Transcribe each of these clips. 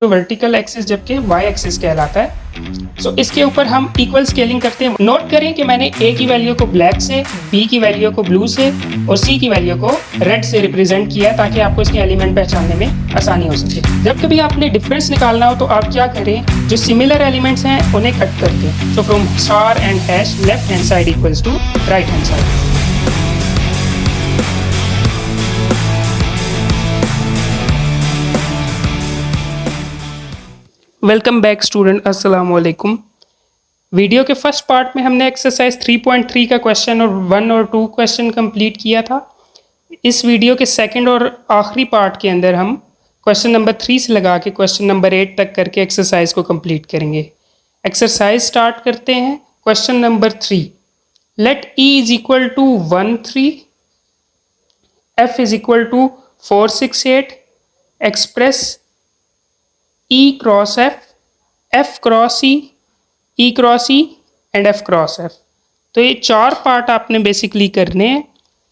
Vertical axis जबकि Y axis कहलाता है। सो इसके ऊपर हम इक्वल स्केलिंग करते हैं। नोट करें कि मैंने ए की वैल्यू को ब्लैक से, बी की वैल्यू को ब्लू से और सी की वैल्यू को रेड से रिप्रेजेंट किया ताकि आपको इसके एलिमेंट पहचानने में आसानी हो सके। जब कभी आपने डिफरेंस निकालना हो तो आप क्या करें, जो सिमिलर एलिमेंट्स हैं उन्हें कट करके, so from star and hash left hand side equals to right hand side. Welcome back student, अस्सलाम वालेकुम। वीडियो के फर्स्ट पार्ट में हमने एक्सरसाइज 3.3 का क्वेश्चन और 1 और 2 क्वेश्चन कंप्लीट किया था। इस वीडियो के सेकंड और आखिरी पार्ट के अंदर हम क्वेश्चन नंबर 3 से लगा के क्वेश्चन नंबर 8 तक करके एक्सरसाइज को कंप्लीट करेंगे। एक्सरसाइज स्टार्ट करते हैं। Question number 3, let E is equal to 1 3, F is equal to 4 6 8, express E cross F, F cross E, E cross E and F cross F। तो ये चार part आपने बेसिकली करने हैं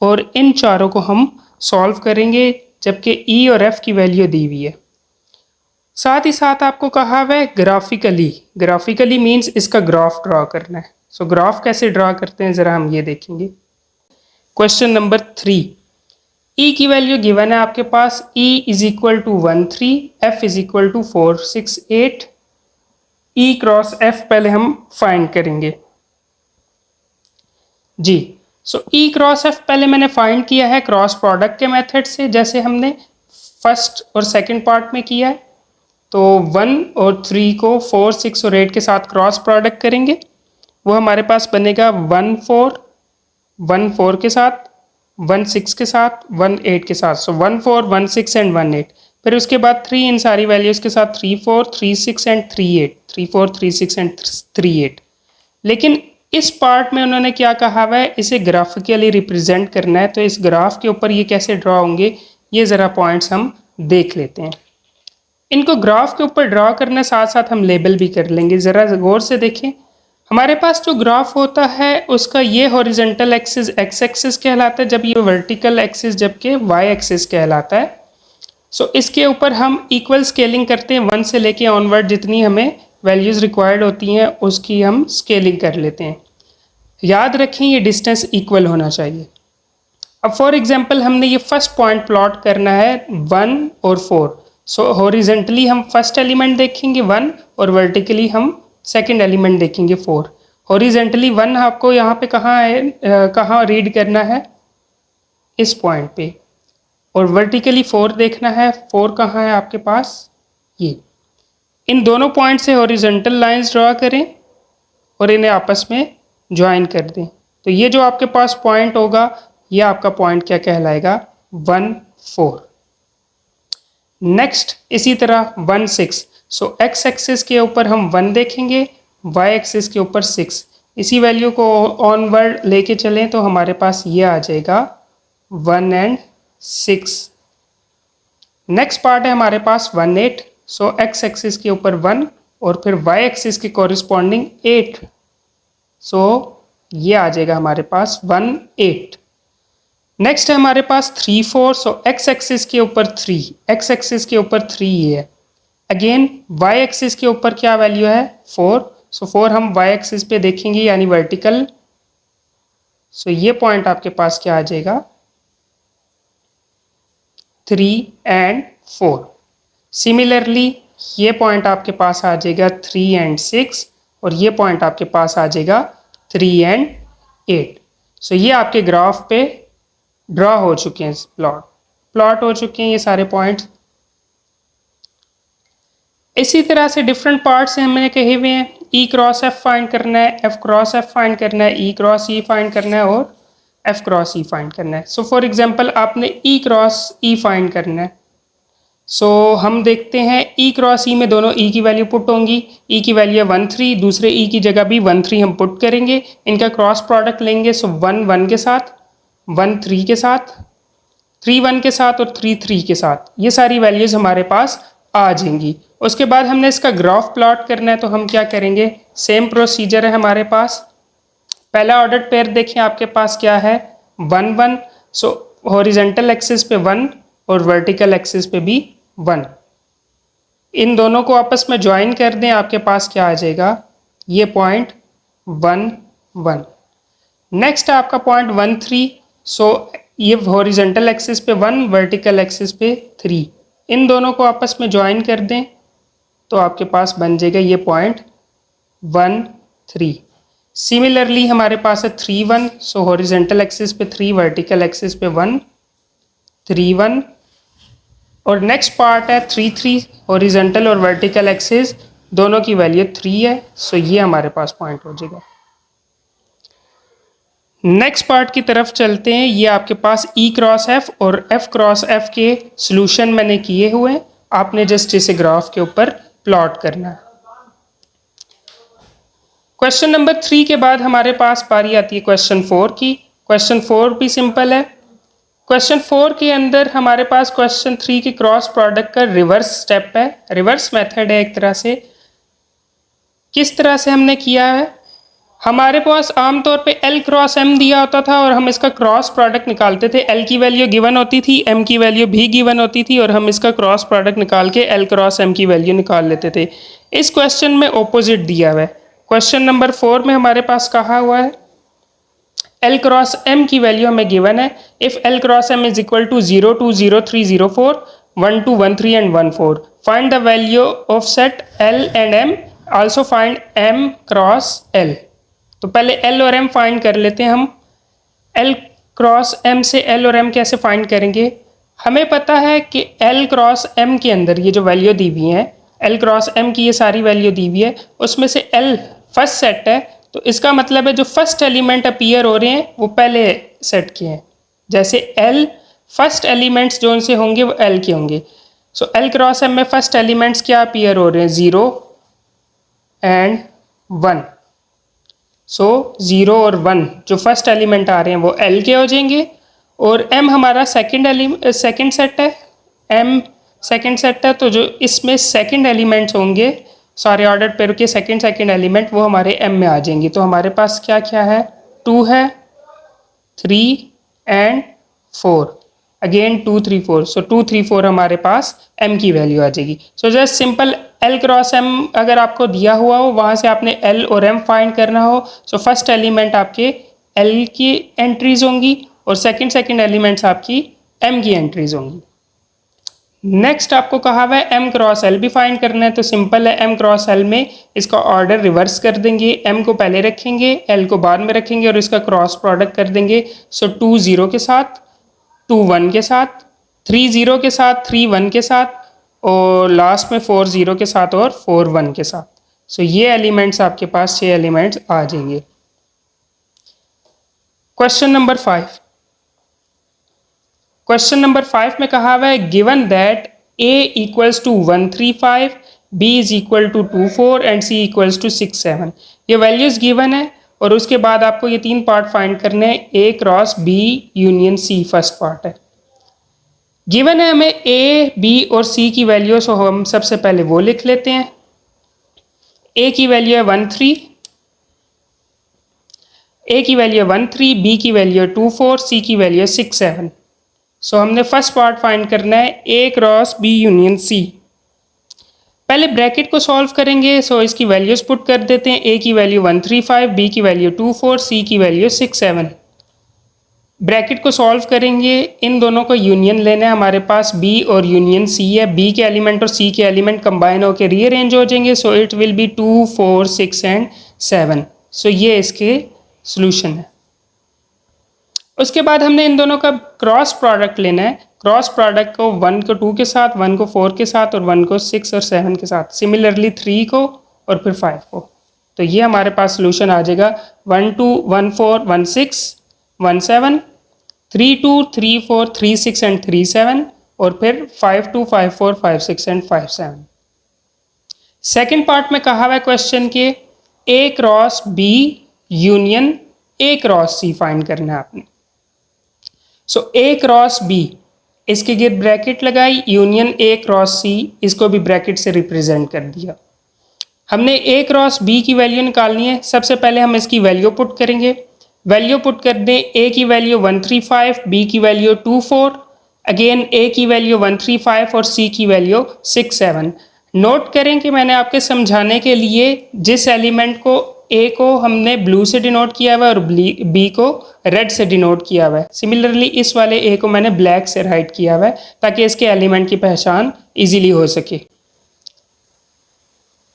और इन चारों को हम सॉल्व करेंगे जबकि E और F की वैल्यू दी हुई है। साथ ही साथ आपको कहा हुआ है ग्राफिकली, ग्राफिकली मीन्स इसका ग्राफ ड्रा करना है। सो ग्राफ कैसे ड्रा करते हैं ज़रा हम ये देखेंगे। क्वेश्चन नंबर 3, E की वैल्यू गिवन है आपके पास, E is equal to 1 3, F is equal to 4 6 8। E cross F पहले हम फाइंड करेंगे जी। सो E क्रॉस F पहले मैंने फाइंड किया है क्रॉस प्रोडक्ट के मेथड से, जैसे हमने फर्स्ट और सेकंड पार्ट में किया है। तो 1 और 3 को 4 6 और 8 के साथ क्रॉस प्रोडक्ट करेंगे, वो हमारे पास बनेगा 1 4, 1 4 के साथ, 1 6 के साथ, 1 8 के साथ। सो 1 4 1 6 एंड 1 8। फिर उसके बाद 3 इन सारी वैल्यूज़ के साथ 3 4 3 6 एंड 3 8, 3 4 3 6 एंड 3 8। लेकिन इस पार्ट में उन्होंने क्या कहा हुआ है, इसे ग्राफिकली रिप्रेजेंट करना है। तो इस ग्राफ के ऊपर ये कैसे ड्रा होंगे, ये ज़रा पॉइंट्स हम देख लेते हैं। इनको ग्राफ के ऊपर ड्रा करने साथ साथ हम लेबल भी कर लेंगे। ज़रा गौर से देखें, हमारे पास जो ग्राफ होता है उसका ये हॉरिजॉन्टल एक्सिस एक्स एक्सिस कहलाता है, जब ये वर्टिकल एक्सिस जबकि वाई एक्सिस कहलाता है। सो इसके ऊपर हम इक्वल स्केलिंग करते हैं, 1 से लेके ऑनवर्ड जितनी हमें वैल्यूज़ रिक्वायर्ड होती हैं उसकी हम स्केलिंग कर लेते हैं। याद रखें ये डिस्टेंस इक्वल होना चाहिए। अब फॉर एग्जांपल हमने ये फर्स्ट पॉइंट प्लॉट करना है 1 और 4। सो हॉरिजॉन्टली हम फर्स्ट एलिमेंट देखेंगे 1 और वर्टिकली हम सेकंड एलिमेंट देखेंगे 4। हॉरिजॉन्टली 1 आपको यहाँ पे कहाँ है, कहाँ रीड करना है, इस पॉइंट पे, और वर्टिकली 4 देखना है। 4 कहाँ है आपके पास, ये। इन दोनों पॉइंट से हॉरिजॉन्टल लाइंस ड्रा करें और इन्हें आपस में ज्वाइन कर दें। तो ये जो आपके पास पॉइंट होगा ये आपका पॉइंट क्या कहलाएगा, 1 4। नेक्स्ट इसी तरह 1 6। सो एक्स एक्सिस के ऊपर हम 1 देखेंगे, वाई एक्सिस के ऊपर 6। इसी वैल्यू को ऑनवर्ड लेके चलें तो हमारे पास ये आ जाएगा 1 एंड 6। नेक्स्ट पार्ट है हमारे पास 1 8। सो एक्स एक्सिस के ऊपर 1 और फिर वाई एक्सिस के कॉरिस्पॉन्डिंग 8। सो ये आ जाएगा हमारे पास 1 8। नेक्स्ट है हमारे पास 3 4। सो एक्स एक्सिस के ऊपर 3, एक्स एक्सिस के ऊपर 3 ये है। अगेन वाई एक्सिस के ऊपर क्या वैल्यू है, 4। सो 4 हम वाई एक्सिस पे देखेंगे यानी वर्टिकल। सो ये पॉइंट आपके पास क्या आ जाएगा, 3 एंड 4। सिमिलरली ये पॉइंट आपके पास आ जाएगा 3 एंड 6 और ये पॉइंट आपके पास आ जाएगा 3 एंड 8। सो ये आपके ग्राफ पे ड्रा हो चुके हैं, प्लॉट हो चुके हैं ये सारे पॉइंट्स। इसी तरह से डिफरेंट पार्ट्स से हमने कहे हुए हैं, ई क्रॉस एफ फाइंड करना है, एफ क्रॉस एफ फाइंड करना है, ई क्रॉस ई फाइंड करना है और एफ क्रॉस ई फाइंड करना है। सो फॉर एग्जांपल आपने ई क्रॉस ई फाइंड करना है। सो हम देखते हैं ई क्रॉस ई में दोनों ई की वैल्यू पुट होंगी। ई की वैल्यू है 1 3, दूसरे ई की जगह भी 1 3 हम पुट करेंगे, इनका क्रॉस प्रोडक्ट लेंगे। सो 1 1 के साथ, 1 3 के साथ, 3 1 के साथ और 3 3 के साथ, ये सारी वैल्यूज़ हमारे पास आ जाएंगी। उसके बाद हमने इसका ग्राफ प्लॉट करना है, तो हम क्या करेंगे, सेम प्रोसीजर है हमारे पास। पहला ऑर्डर पेयर देखें आपके पास क्या है, 1 1। सो हॉरिजॉन्टल एक्सिस पे 1 और वर्टिकल एक्सिस पे भी 1। इन दोनों को आपस में ज्वाइन कर दें, आपके पास क्या आ जाएगा, ये पॉइंट 1 1। नेक्स्ट है आपका पॉइंट 1 3। सो ये हॉरिजॉन्टल एक्सिस पे 1, वर्टिकल एक्सिस पे 3, इन दोनों को आपस में ज्वाइन कर दें तो आपके पास बन जाएगा ये पॉइंट 1 3। सिमिलरली हमारे पास है 3 1। सो हॉरिजॉन्टल एक्सिस पे 3, वर्टिकल एक्सिस पे 1 3 1। और नेक्स्ट पार्ट है 3 3, हॉरिजॉन्टल और वर्टिकल एक्सिस दोनों की वैल्यू 3 है। सो ये हमारे पास पॉइंट हो जाएगा। नेक्स्ट पार्ट की तरफ चलते हैं। ये आपके पास E क्रॉस F और F क्रॉस F के सॉल्यूशन मैंने किए हुए हैं, आपने जस्ट इसे ग्राफ के ऊपर प्लॉट करना है। क्वेश्चन नंबर 3 के बाद हमारे पास पारी आती है क्वेश्चन 4 की। क्वेश्चन 4 भी सिंपल है। क्वेश्चन 4 के अंदर हमारे पास क्वेश्चन 3 के क्रॉस प्रोडक्ट का रिवर्स स्टेप है, रिवर्स मेथड है एक तरह से। किस तरह से हमने किया है, हमारे पास आमतौर पे L क्रॉस M दिया होता था और हम इसका क्रॉस प्रोडक्ट निकालते थे। L की वैल्यू गिवन होती थी, M की वैल्यू भी गिवन होती थी और हम इसका क्रॉस प्रोडक्ट निकाल के L क्रॉस M की वैल्यू निकाल लेते थे। इस क्वेश्चन में ऑपोजिट दिया हुआ है। क्वेश्चन नंबर 4 में हमारे पास कहा हुआ है L क्रॉस M की वैल्यू हमें गिवन है। If L cross M is equal to 0 2 0 3 0 4 1 2 1 3 and 1 4, find the value of set L and M, also find M cross L। तो पहले L और M फाइंड कर लेते हैं हम। L क्रॉस M से L और M कैसे फाइंड करेंगे, हमें पता है कि L क्रॉस M के अंदर ये जो वैल्यू दी हुई है, L क्रॉस M की ये सारी वैल्यू दी हुई है, उसमें से L फर्स्ट सेट है, तो इसका मतलब है जो फर्स्ट एलिमेंट अपीयर हो रहे हैं वो पहले सेट के हैं। जैसे L फर्स्ट एलिमेंट्स जो उनसे होंगे वो L के होंगे। सो L क्रॉस M में फर्स्ट एलिमेंट्स क्या अपीयर हो रहे हैं, 0 एंड 1। सो 0 और 1 जो फर्स्ट एलिमेंट आ रहे हैं वो L के हो जाएंगे। और M हमारा सेकंड सेट है, M सेकंड सेट है, तो जो इसमें सेकंड एलिमेंट्स होंगे सारे ऑर्डर पेयर के सेकंड एलिमेंट वो हमारे M में आ जाएंगे। तो हमारे पास क्या क्या है, 2 है, 3 एंड 4, अगेन 2 3 4। सो 2 3 4 हमारे पास M की वैल्यू आ जाएगी। So just simple L cross M अगर आपको दिया हुआ हो वहाँ से आपने L और M फाइंड करना हो, सो फर्स्ट एलिमेंट आपके L की एंट्रीज होंगी और सेकंड एलिमेंट्स आपकी M की एंट्रीज होंगी। नेक्स्ट आपको कहा हुआ है M क्रॉस L भी फाइंड करना है, तो सिंपल है, M क्रॉस L में इसका ऑर्डर रिवर्स कर देंगे, M को पहले रखेंगे, L को बाद में रखेंगे और इसका क्रॉस प्रोडक्ट कर देंगे। सो 2 0 के साथ, 2 1 के साथ, 3 0 के साथ, 3 1 के साथ और लास्ट में 4 0 के साथ और 4 1 के साथ। सो ये एलिमेंट्स आपके पास 6 एलिमेंट्स आ जाएंगे। Question number 5। क्वेश्चन नंबर 5 में कहा हुआ है given that A equals to 1 3 5, B is equal to 2 4 and C equals to 6 7। ये वैल्यूज गिवन है और उसके बाद आपको ये 3 पार्ट फाइंड करने हैं, A cross B union C first part है। गिवन है हमें A B और C की वैल्यू, सो हम सबसे पहले वो लिख लेते हैं। A की वैल्यू है 1 3, A की वैल्यू है 1 3, B की वैल्यू है 2 4, C की वैल्यू है 6 7। सो हमने फर्स्ट पार्ट फाइंड करना है A cross B union C। पहले ब्रैकेट को सॉल्व करेंगे, सो इसकी वैल्यूज पुट कर देते हैं। A की वैल्यू 1 3 5, B की वैल्यू 2 4, C की वैल्यू 6 7। ब्रैकेट को सॉल्व करेंगे, इन दोनों को यूनियन लेना है, हमारे पास B और यूनियन C है। B के एलिमेंट और C के एलिमेंट कंबाइन होकर रीअरेंज हो जाएंगे, so it will be 2 4 6 and 7। सो ये इसके सॉल्यूशन है। उसके बाद हमने इन दोनों का क्रॉस प्रोडक्ट लेना है। क्रॉस प्रोडक्ट को 1 को 2 के साथ, 1 को 4 के साथ और 1 को 6 और 7 के साथ, सिमिलरली 3 को और फिर 5 को। तो ये हमारे पास सॉल्यूशन आ जाएगा 1 2 1 4 1 6 1 7, 3 2 3 4 3 6 एंड 3 7 और फिर 5 2 5 4 5 6 एंड 5 7। सेकेंड पार्ट में कहा हुआ है क्वेश्चन के A cross B union A cross C find करना है आपने। सो A क्रॉस B, इसके गिर्द ब्रैकेट लगाई, यूनियन A क्रॉस C, इसको भी ब्रैकेट से रिप्रेजेंट कर दिया। हमने A क्रॉस B की वैल्यू निकालनी है। सबसे पहले हम इसकी वैल्यू पुट करेंगे। वैल्यू पुट कर दें, A की वैल्यू 1 3 5, B की वैल्यू 2 4, अगेन A की वैल्यू 1 3 5 और C की वैल्यू 6 7। नोट करें कि मैंने आपके समझाने के लिए जिस एलिमेंट को ए को हमने ब्लू से डिनोट किया हुआ है और बी को रेड से डिनोट किया हुआ है, सिमिलरली इस वाले ए को मैंने ब्लैक से राइट किया हुआ है ताकि इसके एलिमेंट की पहचान इजीली हो सके।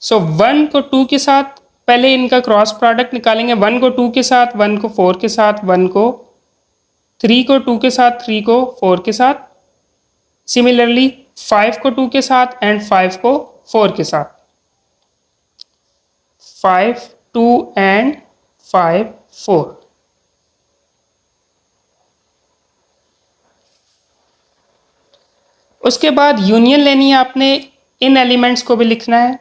सो 1 को 2 के साथ पहले इनका क्रॉस प्रोडक्ट निकालेंगे। 1 को 2 के साथ, 1 को 4 के साथ, 1 को 3 को 2 के साथ, 3 को 4 के साथ। सिमिलरली 5 को 2 के साथ एंड 5 को 4 के साथ। 5 2 एंड 5 4। उसके बाद यूनियन लेनी है आपने, इन एलिमेंट्स को भी लिखना है।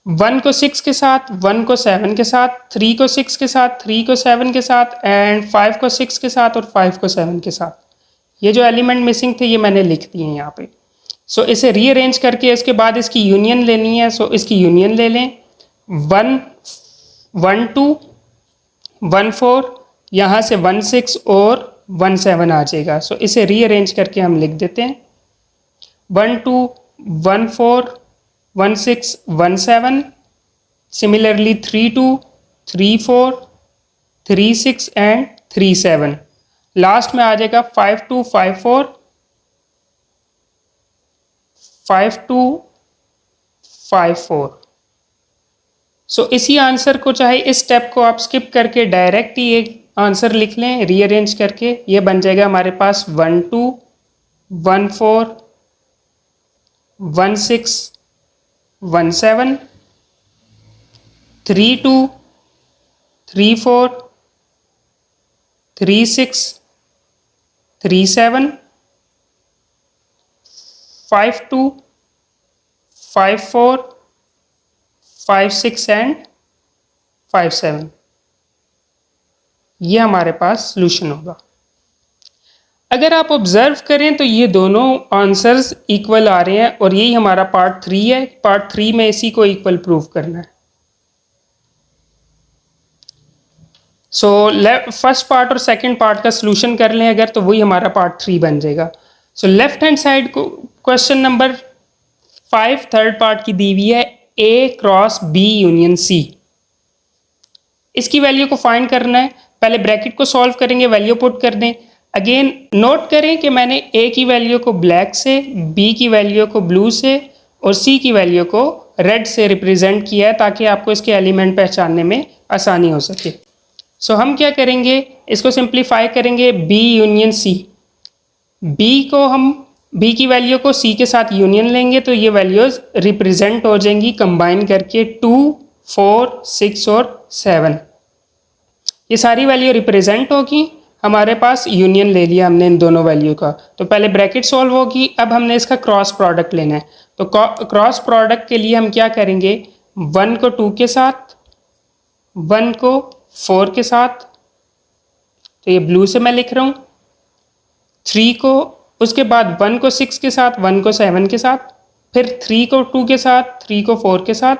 1 को 6 के साथ, 1 को 7 के साथ, 3 को 6 के साथ, 3 को 7 के साथ एंड 5 को 6 के साथ और 5 को 7 के साथ। ये जो एलिमेंट मिसिंग थे ये मैंने लिख दिए हैं यहाँ पे। सो इसे रीअरेंज करके इसके बाद इसकी यूनियन लेनी है। सो इसकी यूनियन ले लें। 1 1 2 1 4, यहाँ से 1 6 और 1 7 आ जाएगा। सो इसे रीअरेंज करके हम लिख देते हैं 1 2 1 4 1 6 1 7। Similarly 3 2 3 4 3 6 and 3 7। लास्ट में आ जाएगा 5 2 5 4 5 2 5 4। सो इसी आंसर को, चाहे इस स्टेप को आप स्किप करके डायरेक्ट ही एक आंसर लिख लें रीअरेंज करके, ये बन जाएगा हमारे पास 1 2 1 4 1 6 1 7 3 2 3 4 3 6 3 7 5 2 5 4 5 6 एंड 5 7। ये हमारे पास सॉल्यूशन होगा। अगर आप ऑब्जर्व करें तो ये दोनों आंसर्स इक्वल आ रहे हैं और यही हमारा पार्ट 3 है। पार्ट 3 में इसी को इक्वल प्रूव करना है। सो फर्स्ट पार्ट और सेकंड पार्ट का सॉल्यूशन कर लें अगर, तो वही हमारा पार्ट 3 बन जाएगा। सो लेफ्ट हैंड साइड को क्वेश्चन नंबर 5 थर्ड पार्ट की दी हुई है A cross B union C। इसकी वैल्यू को फाइंड करना है। पहले ब्रैकेट को सॉल्व करेंगे, वैल्यू पुट कर दें। अगेन नोट करें कि मैंने A की वैल्यू को ब्लैक से, B की वैल्यू को ब्लू से और C की वैल्यू को रेड से रिप्रेजेंट किया है ताकि आपको इसके एलिमेंट पहचानने में आसानी हो सके। सो हम क्या करेंगे, इसको सिंप्लीफाई करेंगे B यूनियन C। B की वैल्यू को C के साथ यूनियन लेंगे तो ये वैल्यूज रिप्रेजेंट हो जाएंगी कंबाइन करके 2 4 6 और 7। ये सारी वैल्यू रिप्रेजेंट होगी। हमारे पास यूनियन ले लिया हमने इन दोनों वैल्यू का। तो पहले ब्रैकेट सॉल्व होगी, अब हमने इसका क्रॉस प्रोडक्ट लेना है। तो क्रॉस प्रोडक्ट के लिए हम क्या करेंगे, 1 को 2 के साथ, 1 को 4 के साथ, तो ये ब्लू से मैं लिख रहा हूँ। 3 को, उसके बाद 1 को 6 के साथ, 1 को 7 के साथ, फिर 3 को 2 के साथ, 3 को 4 के साथ,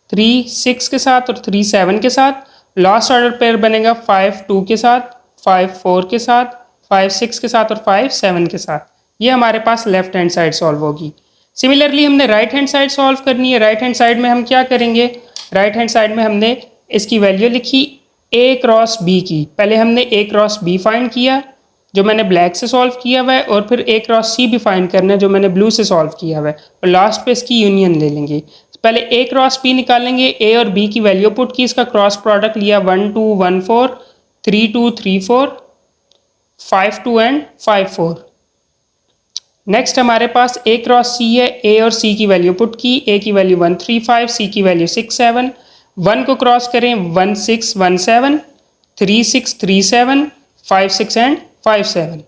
3 6 के साथ और 3 7 के साथ। लास्ट ऑर्डर पेयर बनेगा 5 2 के साथ, 5 4 के साथ, 5 6 के साथ और 5 7 के साथ। ये हमारे पास लेफ्ट हैंड साइड सॉल्व होगी। सिमिलरली हमने राइट हैंड साइड सॉल्व करनी है। राइट हैंड साइड में हम क्या करेंगे, राइट हैंड साइड में हमने इसकी वैल्यू लिखी A क्रॉस B की। पहले हमने A क्रॉस B फाइंड किया जो मैंने ब्लैक से सॉल्व किया हुआ है, और फिर A क्रॉस C भी फाइंड करना है जो मैंने ब्लू से सॉल्व किया हुआ है, और लास्ट पे इसकी यूनियन ले लेंगे। पहले A क्रॉस B निकालेंगे, A और B की वैल्यू पुट की, इसका क्रॉस प्रोडक्ट लिया 1 2 1 4 3 2 3 4 5 2 एंड 5 4। नेक्स्ट हमारे पास A क्रॉस C है, A और C की वैल्यू पुट की, A की वैल्यू 1 3 5, C की वैल्यू 6 7। 1 को क्रॉस करें 1 6 1 7, 3 6 3 7, 5 6 एंड 5 7।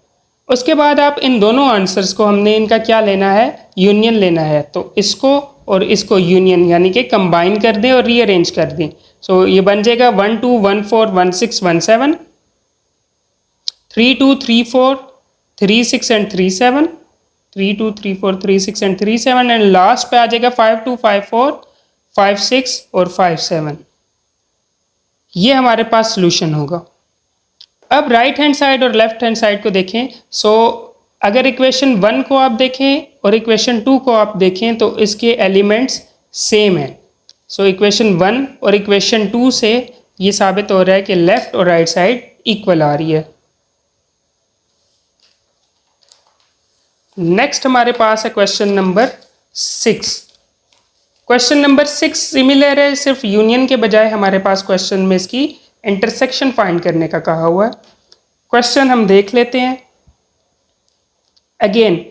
उसके बाद आप इन दोनों आंसर्स को, हमने इनका क्या लेना है, यूनियन लेना है। तो इसको और इसको यूनियन यानी कि कंबाइन कर दें और रीअरेंज कर दें। सो ये बन जाएगा 1 2 1 4 1 6 1 7, 3 2 3 4 3 6 एंड 3 7, 3 2 3 4 3 6 एंड 3 7, एंड लास्ट पे आ जाएगा 5 2 5 4 5 6 और 5 7। ये हमारे पास सॉल्यूशन होगा। अब राइट हैंड साइड और लेफ्ट हैंड साइड को देखें। सो अगर इक्वेशन 1 को आप देखें और इक्वेशन 2 को आप देखें तो इसके एलिमेंट्स सेम है। सो इक्वेशन 1 और इक्वेशन 2 से ये साबित हो रहा है कि लेफ्ट और राइट साइड इक्वल आ रही है। नेक्स्ट हमारे पास है question number 6। Question number 6 similar है, सिर्फ यूनियन के बजाय हमारे पास क्वेश्चन में इसकी इंटरसेक्शन फाइंड करने का कहा हुआ है। क्वेश्चन हम देख लेते हैं। अगेन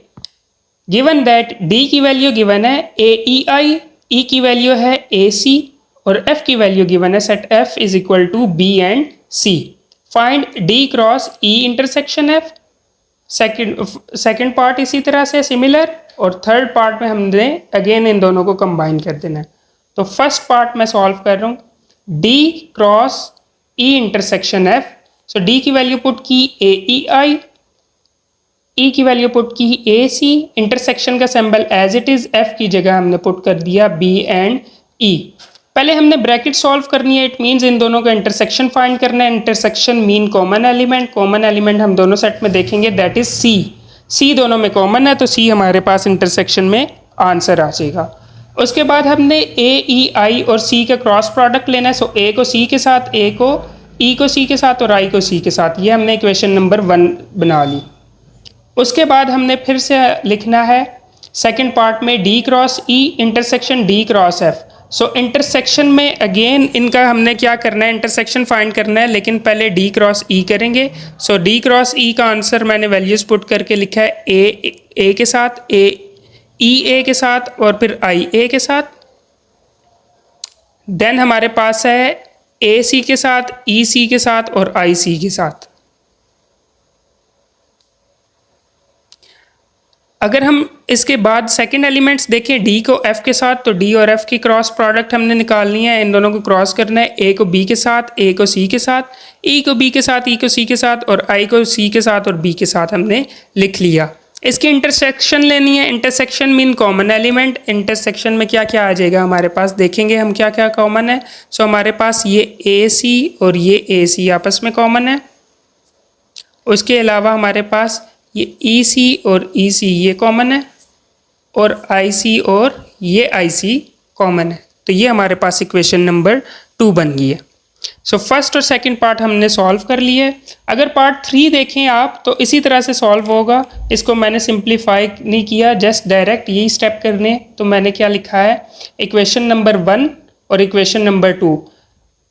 गिवन दैट डी की वैल्यू गिवन है AEI, E की वैल्यू है AC और F की वैल्यू गिवन है set F is equal to B and C। Find D cross E intersection F। Second part इसी तरह से सिमिलर, और थर्ड पार्ट में हमने अगेन इन दोनों को कंबाइन कर देना है। तो फर्स्ट पार्ट मैं सॉल्व कर रहा हूँ D cross E intersection F। So D की वैल्यू पुट की AEI, E की वैल्यू पुट की AC, इंटरसेक्शन का symbol as it is F की जगह हमने पुट कर दिया B एंड E। पहले हमने ब्रैकेट सॉल्व करनी है, इट मीन्स इन दोनों का इंटरसेक्शन फाइंड करना है। इंटरसेक्शन मीन कॉमन एलिमेंट हम दोनों सेट में देखेंगे दैट इज C दोनों में कॉमन है तो C हमारे पास इंटरसेक्शन में आंसर आ जाएगा। उसके बाद हमने AEI और C का क्रॉस प्रोडक्ट लेना है। सो A को C के साथ, A को E को C के साथ और I को C के साथ, ये हमने इक्वेशन नंबर 1 बना ली। उसके बाद हमने फिर से लिखना है सेकंड पार्ट में D cross E intersection D cross F। सो इंटरसेक्शन में अगेन इनका हमने क्या करना है, इंटरसेक्शन फाइंड करना है, लेकिन पहले D क्रॉस E करेंगे। सो D क्रॉस E का आंसर मैंने वैल्यूज पुट करके लिखा है A के साथ, A के साथ और फिर IA के साथ। देन हमारे पास है AC के साथ, EC के साथ और IC के साथ। अगर हम इसके बाद सेकंड एलिमेंट्स देखें D को F के साथ, तो D और F की क्रॉस प्रोडक्ट हमने निकालनी है, इन दोनों को क्रॉस करना है। A को B के साथ, A को C के साथ, E को B के साथ, E को C के साथ और I को C के साथ और B के साथ हमने लिख लिया। इसकी इंटरसेक्शन लेनी है। Intersection mean common element. Intersection में क्या क्या आ जाएगा हमारे पास, देखेंगे हम क्या क्या कॉमन है। सो हमारे पास ये AC और ये AC आपस में कॉमन है। उसके अलावा हमारे पास ये EC और EC ये कॉमन है और IC और ये IC कॉमन है। तो ये हमारे पास इक्वेशन नंबर 2 बन गई है। सो फर्स्ट और सेकंड पार्ट हमने सॉल्व कर लिए। अगर पार्ट 3 देखें आप तो इसी तरह से सॉल्व होगा। इसको मैंने सिंप्लीफाई नहीं किया, जस्ट डायरेक्ट यही स्टेप करने। तो मैंने क्या लिखा है, इक्वेशन नंबर 1 और इक्वेशन नंबर 2।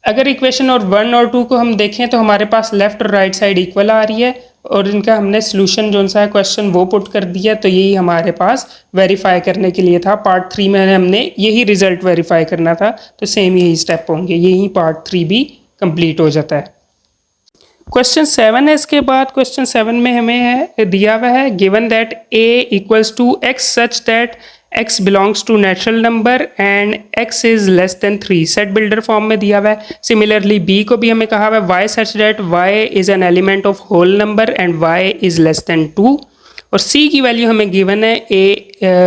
अगर इक्वेशन और 1 और 2 को हम देखें तो हमारे पास लेफ्ट और राइट साइड इक्वल आ रही है और इनका हमने सोल्यूशन जो सा है क्वेश्चन वो पुट कर दिया। तो यही हमारे पास वेरीफाई करने के लिए था। पार्ट 3 में हमने यही रिजल्ट वेरीफाई करना था, तो सेम यही स्टेप होंगे, यही पार्ट 3 भी कंप्लीट हो जाता है। क्वेश्चन 7 है इसके बाद। क्वेश्चन 7 में हमें है दिया हुआ है given that A equals to X such that x belongs to natural number and x is less than 3। Set builder form में दिया हुआ है। सिमिलरली b को भी हमें कहा हुआ है y such that y is an element of whole number and y is less than 2। और c की वैल्यू हमें गिवन है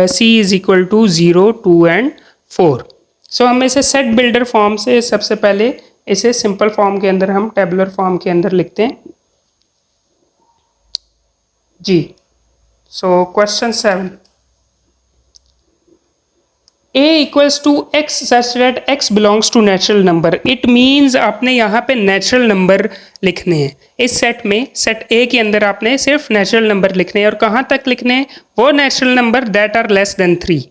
c is equal to 0, 2 and 4। सो हम इसे सेट बिल्डर फॉर्म से सबसे पहले इसे सिंपल फॉर्म के अंदर हम टेबुलर फॉर्म के अंदर लिखते हैं जी। So question 7 A equals to x such that x belongs to natural number. It means आपने यहाँ पे नेचुरल नंबर लिखने हैं। इस सेट में सेट A के अंदर आपने सिर्फ नेचुरल नंबर लिखने हैं और कहाँ तक लिखने हैं, वो natural number that are less than 3।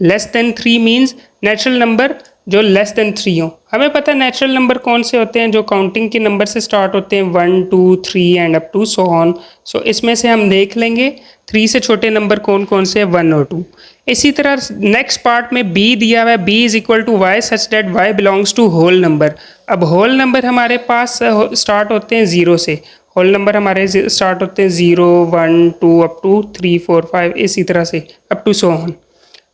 Less than 3 means natural number जो लेस देन 3 हो। हमें पता है नेचुरल नंबर कौन से होते हैं, जो काउंटिंग के नंबर से स्टार्ट होते हैं 1, 2, 3 and up to so on. So इसमें से हम देख लेंगे 3 से छोटे नंबर कौन कौन से, 1 और 2। इसी तरह नेक्स्ट पार्ट में b दिया हुआ है, b is equal to y such that y belongs to whole number. अब होल नंबर हमारे पास स्टार्ट होते हैं 0 से। होल नंबर हमारे स्टार्ट होते हैं 0, 1, 2 अप टू 3, 4, 5 इसी तरह से अप टू सो ऑन।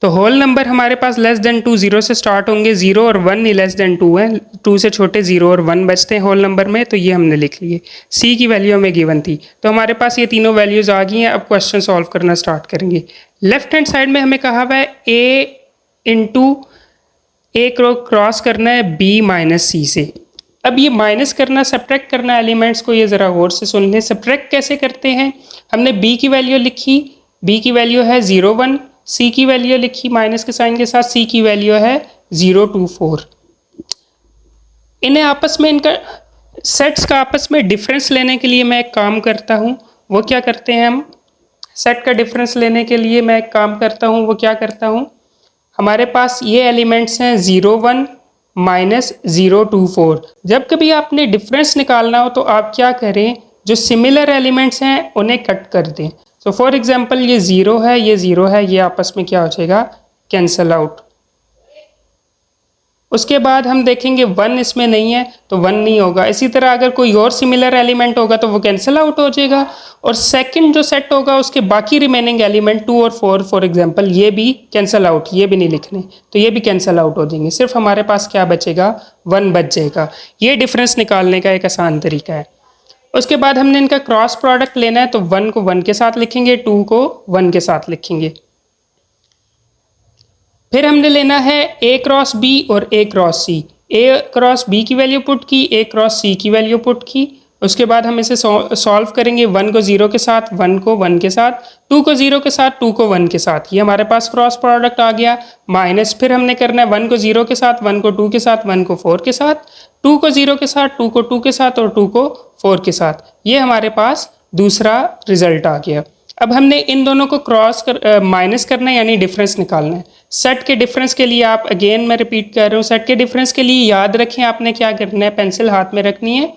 तो होल नंबर हमारे पास लेस देन 2 0 से स्टार्ट होंगे, 0 और 1 ही लेस देन 2 है, 2 से छोटे 0 और 1 बचते हैं होल नंबर में। तो ये हमने लिख लिए। c की वैल्यू हमें गिवन थी, तो हमारे पास ये तीनों वैल्यूज आ गई हैं। अब क्वेश्चन सॉल्व करना स्टार्ट करेंगे। लेफ्ट हैंड साइड में हमें कहा हुआ है a इंटू ए क्रॉस करना है b माइनस सी से। अब ये माइनस करना, सब्ट्रैक्ट करना एलिमेंट्स को, ये ज़रा गौर से सुन लें। सब्ट्रैक्ट कैसे करते हैं, हमने b की वैल्यू लिखी, b की वैल्यू है 0 1, c की वैल्यू लिखी माइनस के साइन के साथ, c की वैल्यू है 0 2 4। इन्हें आपस में, इनका सेट्स का आपस में डिफरेंस लेने के लिए मैं एक काम करता हूँ। वो क्या करते हैं, हम सेट का डिफरेंस लेने के लिए मैं एक काम करता हूँ, वो क्या करता हूँ, हमारे पास ये एलिमेंट्स हैं 0 1 माइनस 0 2 4। जब कभी आपने डिफरेंस निकालना हो तो आप क्या करें, जो सिमिलर एलिमेंट्स हैं उन्हें कट कर दें। सो फॉर एग्जांपल ये 0 है, ये 0 है, ये आपस में क्या हो जाएगा, कैंसल आउट। उसके बाद हम देखेंगे 1 इसमें नहीं है तो 1 नहीं होगा। इसी तरह अगर कोई और सिमिलर एलिमेंट होगा तो वो कैंसिल आउट हो जाएगा। और सेकंड जो सेट होगा उसके बाकी रिमेनिंग एलिमेंट 2 और 4 फॉर एग्जांपल, ये भी कैंसिल आउट, ये भी नहीं लिखने, तो ये भी कैंसिल आउट हो जाएंगे। सिर्फ हमारे पास क्या बचेगा, 1 बच जाएगा। ये डिफरेंस निकालने का एक आसान तरीका है। उसके बाद हमने इनका क्रॉस प्रोडक्ट लेना है, तो 1 को 1 के साथ लिखेंगे, 2 को 1 के साथ लिखेंगे। फिर हमने लेना है a क्रॉस b और a cross c। a cross b की वैल्यू पुट की, a क्रॉस c की वैल्यू पुट की। उसके बाद हम इसे सॉल्व करेंगे, 1 को 0 के साथ, 1 को 1 के साथ, 2 को 0 के साथ, 2 को 1 के साथ। ये हमारे पास क्रॉस प्रोडक्ट आ गया। माइनस फिर हमने करना है 1 को 0 के साथ, 1 को 2 के साथ, 1 को 4 के साथ, 2 को 0 के साथ, 2 को 2 के साथ और 2 को 4 के साथ। ये हमारे पास दूसरा रिजल्ट आ गया। अब हमने इन दोनों को माइनस करना है, यानी डिफरेंस निकालना है। सेट के डिफरेंस के लिए आप, अगेन मैं रिपीट कर रहा हूँ, सेट के डिफरेंस के लिए याद रखें आपने क्या करना है, पेंसिल हाथ में रखनी है।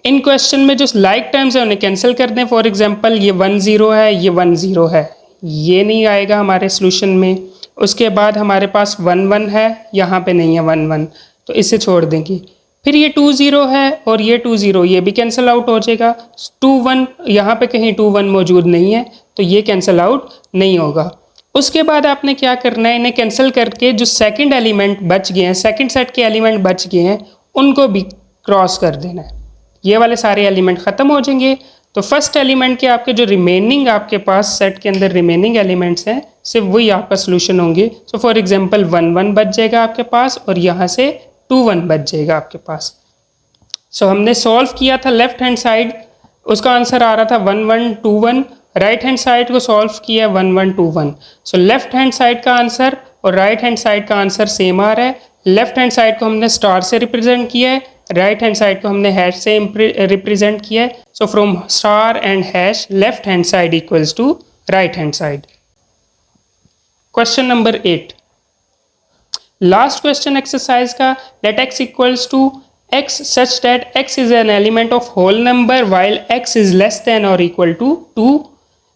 इन क्वेश्चन में जो लाइक टर्म्स है उन्हें कैंसिल कर दें। फॉर एग्जांपल ये 1 0 है, ये 1 0 है, ये नहीं आएगा हमारे सोल्यूशन में। उसके बाद हमारे पास 1 1 है, यहाँ पे नहीं है 1 1, तो इसे छोड़ देंगे। फिर ये 2 0 है और ये 2 0, ये भी कैंसिल आउट हो जाएगा। 2 1, यहाँ पे कहीं 2 1 मौजूद नहीं है, तो ये कैंसिल आउट नहीं होगा। उसके बाद आपने क्या करना है, इन्हें कैंसिल करके जो सेकंड एलिमेंट बच गए हैं, सेकंड सेट के एलिमेंट बच गए हैं, उनको भी क्रॉस कर देना है। ये वाले सारे एलिमेंट ख़त्म हो जाएंगे। तो फर्स्ट एलिमेंट के आपके जो रिमेनिंग आपके पास सेट के अंदर रिमेनिंग एलिमेंट्स हैं, सिर्फ वही आपका सोल्यूशन होंगे। सो फॉर एग्जांपल 1 1 बच जाएगा आपके पास और यहाँ से 2 1 बच जाएगा आपके पास। सो हमने सॉल्व किया था लेफ्ट हैंड साइड, उसका आंसर आ रहा था 1 1 2 1। राइट हैंड साइड को सॉल्व किया 1 1 2 1। सो लेफ्ट हैंड साइड का आंसर और राइट हैंड साइड का आंसर सेम आ रहा है। लेफ्ट हैंड साइड को हमने स्टार से रिप्रेजेंट किया है, राइट हैंड साइड को हमने हैश से रिप्रेजेंट किया है। So from star and hash, left hand side equals to right hand side. Question number 8, last question exercise का, let x equals to x such that x is an element of whole number while x is less than or equal to 2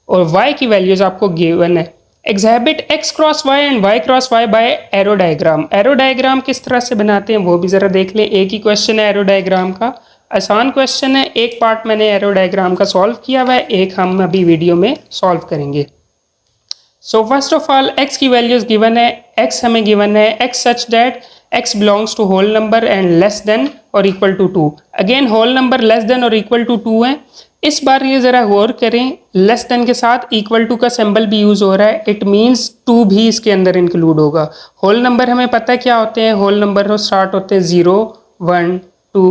और y की values आपको given है। Exhibit x cross y and y cross y by arrow diagram. Arrow diagram किस तरह से बनाते हैं वो भी ज़रा देख लें। एक ही क्वेश्चन है एरो डायग्राम का, आसान क्वेश्चन है। एक पार्ट मैंने एरो डायग्राम का सॉल्व किया हुआ है, एक हम अभी वीडियो में सॉल्व करेंगे। So first of all x की वैल्यूज गिवन है, x हमें गिवन है x such that x belongs to whole number and less than और equal to 2। Again whole number less than और इक्वल टू 2 है। इस बार ये ज़रा गौर करें, लेस देन के साथ इक्वल टू का सिंबल भी यूज़ हो रहा है, इट मीन्स 2 भी इसके अंदर इंक्लूड होगा। होल नंबर हमें पता है क्या होते हैं, होल नंबर स्टार्ट होते हैं 0 1 2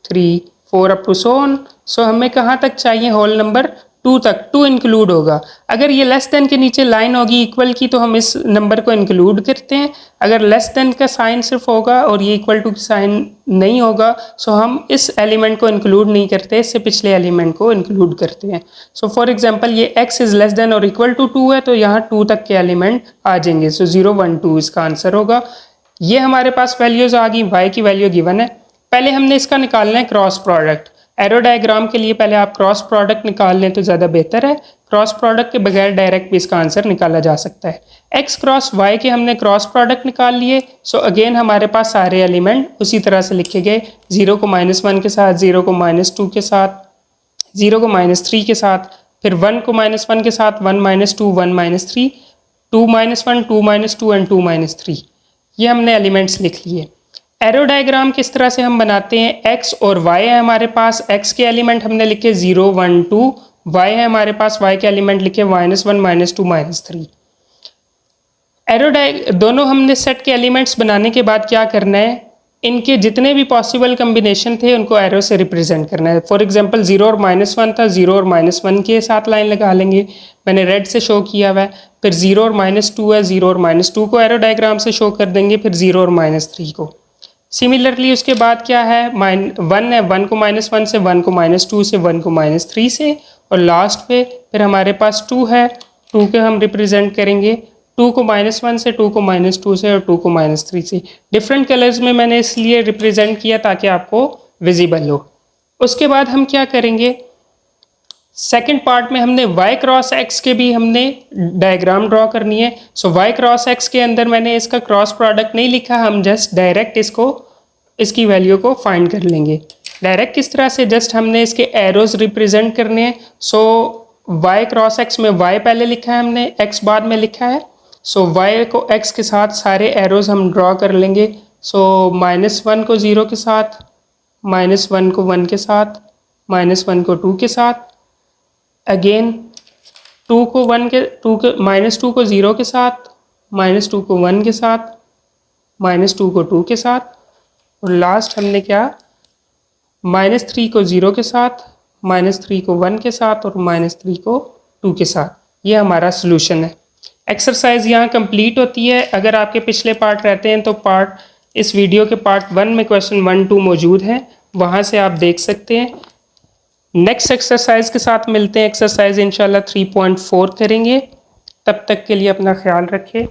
3 4 अप टू सो ऑन। सो हमें कहाँ तक चाहिए, होल नंबर 2 तक, 2 इंक्लूड होगा। अगर ये लेस देन के नीचे लाइन होगी इक्वल की तो हम इस नंबर को इंक्लूड करते हैं। अगर लेस देन का साइन सिर्फ होगा और ये इक्वल टू की साइन नहीं होगा, सो हम इस एलिमेंट को इंक्लूड नहीं करते, इससे पिछले एलिमेंट को इंक्लूड करते हैं। सो फॉर एग्जांपल ये x इज लेस देन और इक्वल टू 2 है, तो यहाँ 2 तक के एलिमेंट आ जाएंगे। सो 0 1 2 इसका आंसर होगा। ये हमारे पास वैल्यूज आ गई, y की वैल्यू गिवन है। पहले हमने इसका निकालना है क्रॉस प्रोडक्ट। एरो डायग्राम के लिए पहले आप क्रॉस प्रोडक्ट निकाल लें तो ज़्यादा बेहतर है। क्रॉस प्रोडक्ट के बगैर डायरेक्ट भी इसका आंसर निकाला जा सकता है। x क्रॉस y के हमने क्रॉस प्रोडक्ट निकाल लिए। सो अगेन हमारे पास सारे एलिमेंट उसी तरह से लिखे गए, 0 को -1 के साथ, 0 को -2 के साथ, 0 को -3 के साथ, फिर 1 को -1 के साथ, 1 -2 1 -3, 2 -1 2 -2 एंड 2 -3। ये हमने एलिमेंट्स लिख लिए। एरो डायग्राम किस तरह से हम बनाते हैं, x और y है हमारे पास, x के एलिमेंट हमने लिखे 0 1 2, y है हमारे पास, y के एलिमेंट लिखे -1 -2 -3। दोनों हमने सेट के एलिमेंट्स बनाने के बाद क्या करना है, इनके जितने भी पॉसिबल कम्बिनेशन थे उनको एरो से रिप्रेजेंट करना है। फॉर एग्जांपल 0 और -1 था, 0 और -1 के साथ लाइन लगा लेंगे, मैंने रेड से शो किया हुआ है। फिर 0 और -2 है, 0 और -2 को एरो डायग्राम से शो कर देंगे, फिर 0 और -3 को। सिमिलरली उसके बाद क्या है, 1 है, 1 को -1 से, 1 को -2 से, 1 को -3 से, और लास्ट पे फिर हमारे पास 2 है, 2 के हम रिप्रेजेंट करेंगे 2 को -1 से, 2 को -2 से और 2 को -3 से। डिफरेंट कलर्स में मैंने इसलिए रिप्रेजेंट किया ताकि आपको विजिबल हो। उसके बाद हम क्या करेंगे, सेकंड पार्ट में हमने y क्रॉस x के भी हमने डायग्राम ड्रॉ करनी है। सो y क्रॉस x के अंदर मैंने इसका क्रॉस प्रोडक्ट नहीं लिखा, हम जस्ट डायरेक्ट इसकी वैल्यू को फाइंड कर लेंगे। डायरेक्ट किस तरह से, जस्ट हमने इसके एरोज रिप्रेजेंट करने हैं। सो y क्रॉस x में y पहले लिखा है हमने, x बाद में लिखा है। सो y को x के साथ सारे एरोज हम ड्रॉ कर लेंगे। सो -1 को 0 के साथ, -1 को 1 के साथ, -1 को 2 के साथ, अगेन 2 को 1 के, -2 को 0 के साथ, -2 को 1 के साथ, -2 को 2 के साथ, और लास्ट हमने क्या, -3 को 0 के साथ, -3 को 1 के साथ और -3 को 2 के साथ। ये हमारा सोल्यूशन है। एक्सरसाइज यहाँ कंप्लीट होती है। अगर आपके पिछले पार्ट रहते हैं तो इस वीडियो के पार्ट 1 में क्वेश्चन 1, 2 मौजूद हैं, वहाँ से आप देख सकते हैं। नेक्स्ट एक्सरसाइज के साथ मिलते हैं। एक्सरसाइज इंशाल्लाह 3.4 करेंगे। तब तक के लिए अपना ख्याल रखें।